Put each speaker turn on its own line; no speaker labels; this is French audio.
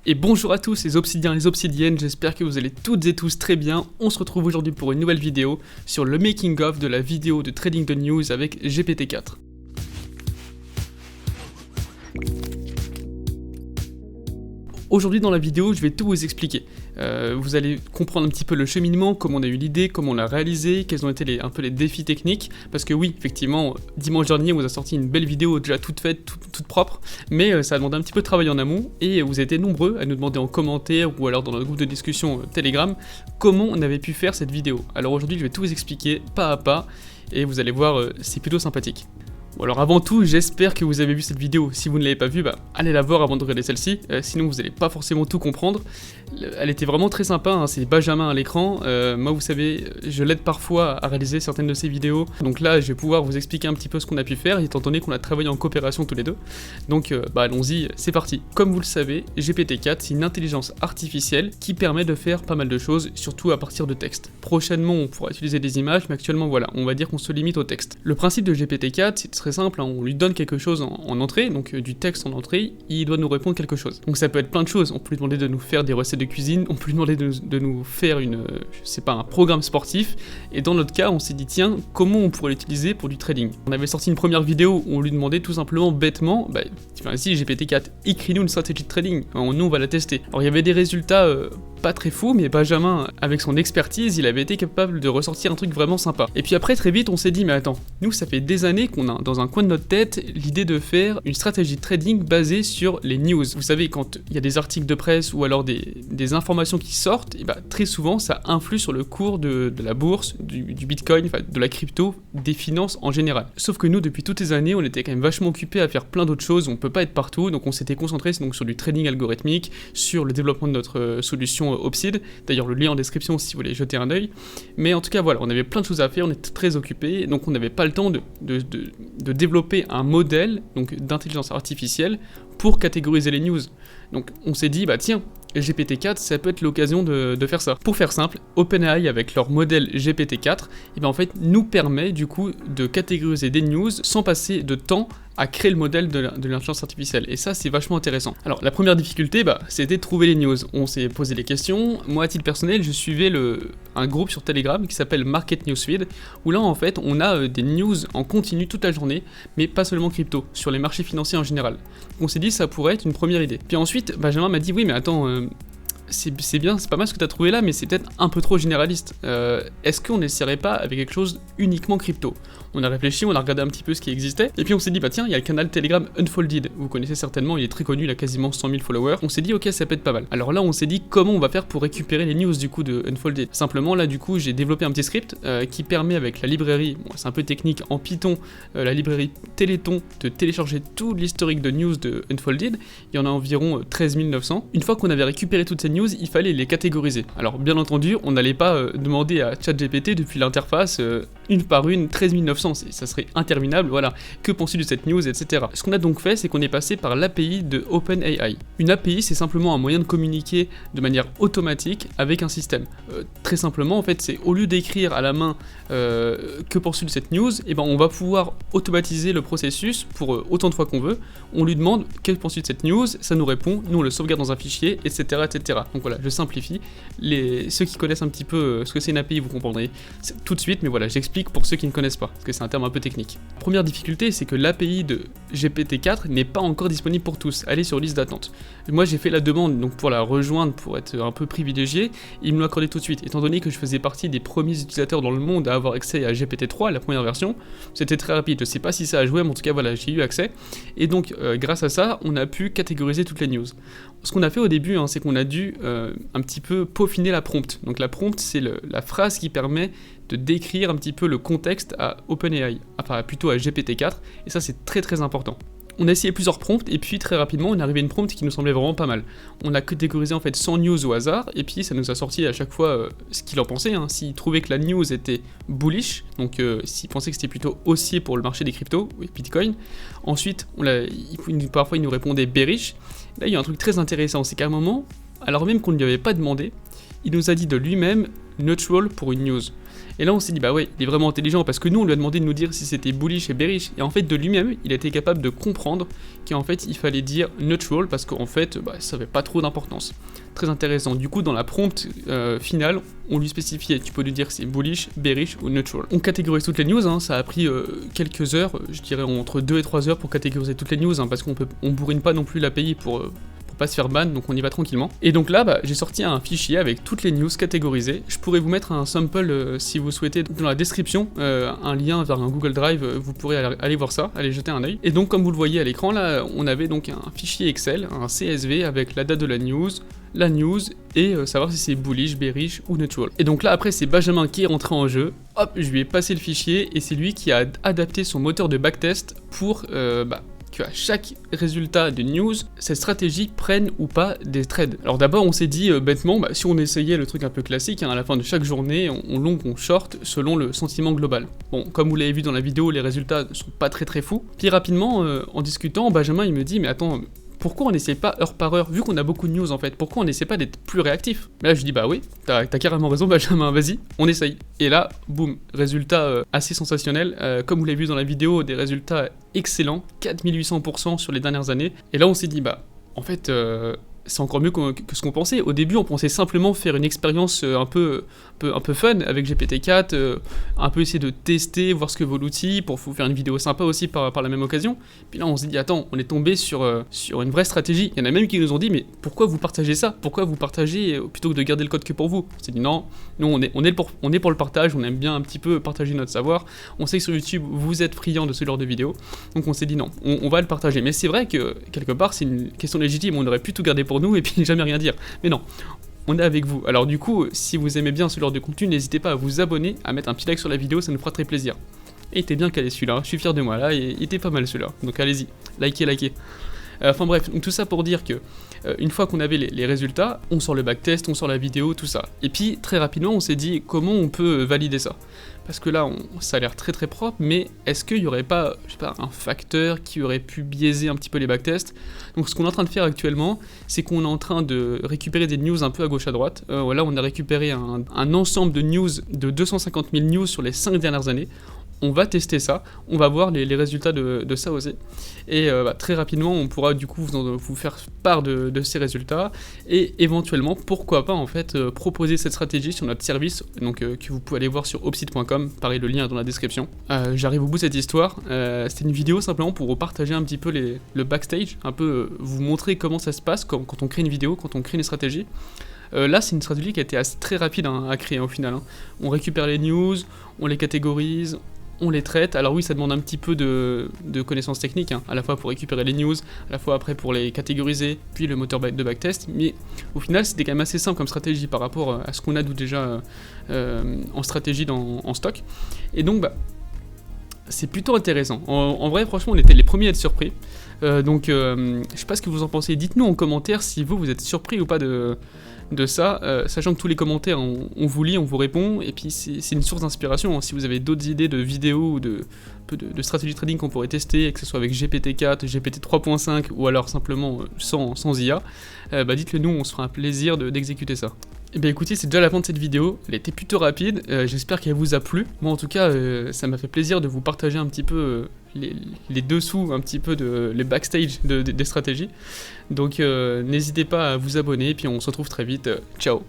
Et bonjour à tous les obsidiens et les obsidiennes, j'espère que vous allez toutes et tous très bien. On se retrouve aujourd'hui pour une nouvelle vidéo sur le making of de la vidéo de trading de news avec GPT-4. Aujourd'hui dans la vidéo, je vais tout vous expliquer. Vous allez comprendre un petit peu le cheminement, comment on a eu l'idée, comment on l'a réalisé, quels ont été un peu les défis techniques. Parce que oui, effectivement, dimanche dernier, on vous a sorti une belle vidéo déjà toute faite, toute propre, mais ça a demandé un petit peu de travail en amont, et vous avez été nombreux à nous demander en commentaire ou alors dans notre groupe de discussion Telegram comment on avait pu faire cette vidéo. Alors aujourd'hui, je vais tout vous expliquer pas à pas, et vous allez voir, c'est plutôt sympathique. Bon alors avant tout, j'espère que vous avez vu cette vidéo. Si vous ne l'avez pas vue, allez la voir avant de regarder celle-ci, sinon vous n'allez pas forcément tout comprendre. Elle était vraiment très sympa, hein, c'est Benjamin à l'écran. Moi vous savez, je l'aide parfois à réaliser certaines de ses vidéos. Donc là, je vais pouvoir vous expliquer un petit peu ce qu'on a pu faire, étant donné qu'on a travaillé en coopération tous les deux. Donc allons-y, c'est parti. Comme vous le savez, GPT-4, c'est une intelligence artificielle qui permet de faire pas mal de choses, surtout à partir de texte. Prochainement, on pourra utiliser des images, mais actuellement voilà, on va dire qu'on se limite au texte. Le principe de GPT-4, c'est très simple, hein, on lui donne quelque chose en entrée, donc du texte en entrée, il doit nous répondre quelque chose. Donc ça peut être plein de choses, on peut lui demander de nous faire des recettes de cuisine, on peut lui demander de nous faire un programme sportif, et dans notre cas, on s'est dit tiens, comment on pourrait l'utiliser pour du trading. On avait sorti une première vidéo où on lui demandait tout simplement bêtement, si GPT-4, écris-nous une stratégie de trading, nous on va la tester. Alors il y avait des résultats pas très fous, mais Benjamin, avec son expertise, il avait été capable de ressortir un truc vraiment sympa. Et puis après, très vite, on s'est dit mais attends, nous ça fait des années qu'on a dans un coin de notre tête l'idée de faire une stratégie de trading basée sur les news. Vous savez, quand il y a des articles de presse ou alors des informations qui sortent, et très souvent ça influe sur le cours de la bourse, du bitcoin, de la crypto, des finances en général. Sauf que nous, depuis toutes ces années, on était quand même vachement occupés à faire plein d'autres choses, on peut pas être partout, donc on s'était concentré donc sur du trading algorithmique, sur le développement de notre solution Opsid, d'ailleurs le lien en description si vous voulez jeter un œil. Mais en tout cas voilà, on avait plein de choses à faire, on était très occupés, donc on n'avait pas le temps de développer un modèle d'intelligence artificielle pour catégoriser les news. Donc on s'est dit tiens, GPT-4 ça peut être l'occasion de faire ça. Pour faire simple, OpenAI avec leur modèle GPT-4 en fait nous permet du coup de catégoriser des news sans passer de temps à créer le modèle de l'intelligence artificielle, et ça c'est vachement intéressant. Alors la première difficulté, c'était de trouver les news. On s'est posé les questions. Moi à titre personnel, je suivais un groupe sur Telegram qui s'appelle Market Newsfeed, où là en fait on a des news en continu toute la journée, mais pas seulement crypto, sur les marchés financiers en général. Donc on s'est dit ça pourrait être une première idée. Puis ensuite, Benjamin m'a dit oui mais attends, c'est bien, c'est pas mal ce que tu as trouvé là, mais c'est peut-être un peu trop généraliste. Est-ce qu'on n'essaierait pas avec quelque chose uniquement crypto? On a réfléchi, on a regardé un petit peu ce qui existait, et puis on s'est dit tiens, il y a le canal Telegram Unfolded, vous connaissez certainement, il est très connu, il a quasiment 100 000 followers. On s'est dit ok, ça peut être pas mal. Alors là on s'est dit comment on va faire pour récupérer les news du coup de Unfolded. Simplement là du coup j'ai développé un petit script qui permet avec la librairie, c'est un peu technique, en Python, la librairie Téléthon, de télécharger tout l'historique de news de Unfolded. Il y en a environ 13 900. Une fois qu'on avait récupéré toutes ces news, il fallait les catégoriser. Alors bien entendu, on n'allait pas demander à ChatGPT depuis l'interface une par une 13 900, ça serait interminable, voilà. Que penses-tu de cette news, etc. Ce qu'on a donc fait, c'est qu'on est passé par l'API de OpenAI. Une API, c'est simplement un moyen de communiquer de manière automatique avec un système. Très simplement, en fait, c'est au lieu d'écrire à la main que penses-tu de cette news, on va pouvoir automatiser le processus pour autant de fois qu'on veut. On lui demande que penses-tu de cette news, ça nous répond, nous on le sauvegarde dans un fichier, etc. etc. Donc voilà, je simplifie. Ceux qui connaissent un petit peu ce que c'est une API, vous comprendrez tout de suite, mais voilà, j'explique pour ceux qui ne connaissent pas, parce que c'est un terme un peu technique. Première difficulté, c'est que l'API de GPT-4 n'est pas encore disponible pour tous, elle est sur liste d'attente. Moi j'ai fait la demande donc pour la rejoindre, pour être un peu privilégié, ils me l'ont accordé tout de suite. Étant donné que je faisais partie des premiers utilisateurs dans le monde à avoir accès à GPT-3, la première version, c'était très rapide, je sais pas si ça a joué, mais en tout cas voilà, j'ai eu accès, et donc grâce à ça, on a pu catégoriser toutes les news. Ce qu'on a fait au début, c'est qu'on a dû un petit peu peaufiner la prompt. Donc la prompt, c'est la phrase qui permet de décrire un petit peu le contexte à OpenAI, enfin plutôt à GPT-4, et ça c'est très très important. On a essayé plusieurs prompts, et puis très rapidement on est arrivé à une prompt qui nous semblait vraiment pas mal. On a catégorisé en fait 100 news au hasard, et puis ça nous a sorti à chaque fois ce qu'il en pensait, s'il trouvait que la news était bullish, donc s'il pensait que c'était plutôt haussier pour le marché des cryptos, oui, Bitcoin. Ensuite, parfois il nous répondait bearish. Là il y a un truc très intéressant, c'est qu'à un moment, alors même qu'on ne lui avait pas demandé, il nous a dit de lui-même neutral pour une news. Et là on s'est dit bah ouais, il est vraiment intelligent parce que nous on lui a demandé de nous dire si c'était bullish et bearish, et en fait de lui-même il a été capable de comprendre qu'en fait il fallait dire neutral parce qu'en fait ça avait pas trop d'importance. Très intéressant. Du coup dans la prompt finale on lui spécifiait, tu peux lui dire si c'est bullish, bearish ou neutral. On catégorise toutes les news, hein, ça a pris quelques heures, je dirais entre 2 et 3 heures pour catégoriser toutes les news, hein, parce on bourrine pas non plus l'API pour pas se faire ban, donc on y va tranquillement. Et donc là, j'ai sorti un fichier avec toutes les news catégorisées. Je pourrais vous mettre un sample si vous souhaitez dans la description, un lien vers un Google Drive, vous pourrez aller voir ça, aller jeter un œil. Et donc comme vous le voyez à l'écran, là, on avait donc un fichier Excel, un CSV avec la date de la news et savoir si c'est bullish, bearish ou neutral. Et donc là après c'est Benjamin qui est rentré en jeu, hop, je lui ai passé le fichier et c'est lui qui a adapté son moteur de backtest pour qu'à chaque résultat de news, cette stratégie prenne ou pas des trades. Alors d'abord on s'est dit bêtement, si on essayait le truc un peu classique, hein, à la fin de chaque journée, on long, on short selon le sentiment global. Bon, comme vous l'avez vu dans la vidéo, les résultats ne sont pas très fous. Puis rapidement, en discutant, Benjamin il me dit, mais attends, pourquoi on n'essaie pas heure par heure, vu qu'on a beaucoup de news en fait, pourquoi on n'essaie pas d'être plus réactif? Mais là je dis bah oui, t'as carrément raison Benjamin, vas-y, on essaye. Et là, boum, résultat assez sensationnel, comme vous l'avez vu dans la vidéo, des résultats excellents, 4800% sur les dernières années. Et là on s'est dit en fait c'est encore mieux que ce qu'on pensait. Au début, on pensait simplement faire une expérience un peu fun avec GPT-4, un peu essayer de tester, voir ce que vaut l'outil, pour vous faire une vidéo sympa aussi par la même occasion. Puis là, on s'est dit, attends, on est tombé sur une vraie stratégie. Il y en a même qui nous ont dit, mais pourquoi vous partagez ça? Pourquoi vous partagez plutôt que de garder le code que pour vous? On s'est dit, non, nous, on est pour le partage, on aime bien un petit peu partager notre savoir. On sait que sur YouTube, vous êtes friands de ce genre de vidéos. Donc on s'est dit, non, on va le partager. Mais c'est vrai que, quelque part, c'est une question légitime, on aurait pu tout garder pour nous et puis jamais rien dire. Mais non, on est avec vous. Alors du coup, si vous aimez bien ce genre de contenu, n'hésitez pas à vous abonner, à mettre un petit like sur la vidéo, ça nous fera très plaisir. Et il était bien calé celui-là, je suis fier de moi là, et il était pas mal celui-là. Donc allez-y, likez. Enfin bref, donc tout ça pour dire que une fois qu'on avait les résultats, on sort le backtest, on sort la vidéo, tout ça. Et puis très rapidement on s'est dit comment on peut valider ça. Parce que là ça a l'air très propre, mais est-ce qu'il n'y aurait pas, je sais pas, un facteur qui aurait pu biaiser un petit peu les backtests? Donc ce qu'on est en train de faire actuellement, c'est qu'on est en train de récupérer des news un peu à gauche à droite. Voilà, on a récupéré un ensemble de news de 250 000 news sur les 5 dernières années. On va tester ça, on va voir les résultats de ça aussi. Et très rapidement, on pourra du coup vous faire part de ces résultats et éventuellement, pourquoi pas en fait, proposer cette stratégie sur notre service, donc que vous pouvez aller voir sur opsite.com, pareil le lien est dans la description. J'arrive au bout de cette histoire, c'était une vidéo simplement pour vous partager un petit peu le backstage, un peu vous montrer comment ça se passe quand on crée une vidéo, quand on crée une stratégie. Là, c'est une stratégie qui a été très rapide à créer au final. On récupère les news, on les catégorise, on les traite. Alors oui, ça demande un petit peu de connaissances techniques, à la fois pour récupérer les news, à la fois après pour les catégoriser, puis le moteur de backtest, mais au final c'était quand même assez simple comme stratégie par rapport à ce qu'on a déjà en stratégie en stock. Et donc c'est plutôt intéressant. En vrai, franchement, on était les premiers à être surpris. Je sais pas ce que vous en pensez. Dites-nous en commentaire si vous êtes surpris ou pas de ça, sachant que tous les commentaires, on vous lit, on vous répond, et puis c'est une source d'inspiration. Si vous avez d'autres idées de vidéos ou de stratégie trading qu'on pourrait tester, que ce soit avec GPT-4, GPT 3.5 ou alors simplement sans IA, dites-le nous, on se fera un plaisir d'exécuter ça. Et bien écoutez, c'est déjà la fin de cette vidéo, elle était plutôt rapide, j'espère qu'elle vous a plu. Moi en tout cas, ça m'a fait plaisir de vous partager un petit peu les dessous, un petit peu les backstage des stratégies. Donc n'hésitez pas à vous abonner, et puis on se retrouve très vite, ciao.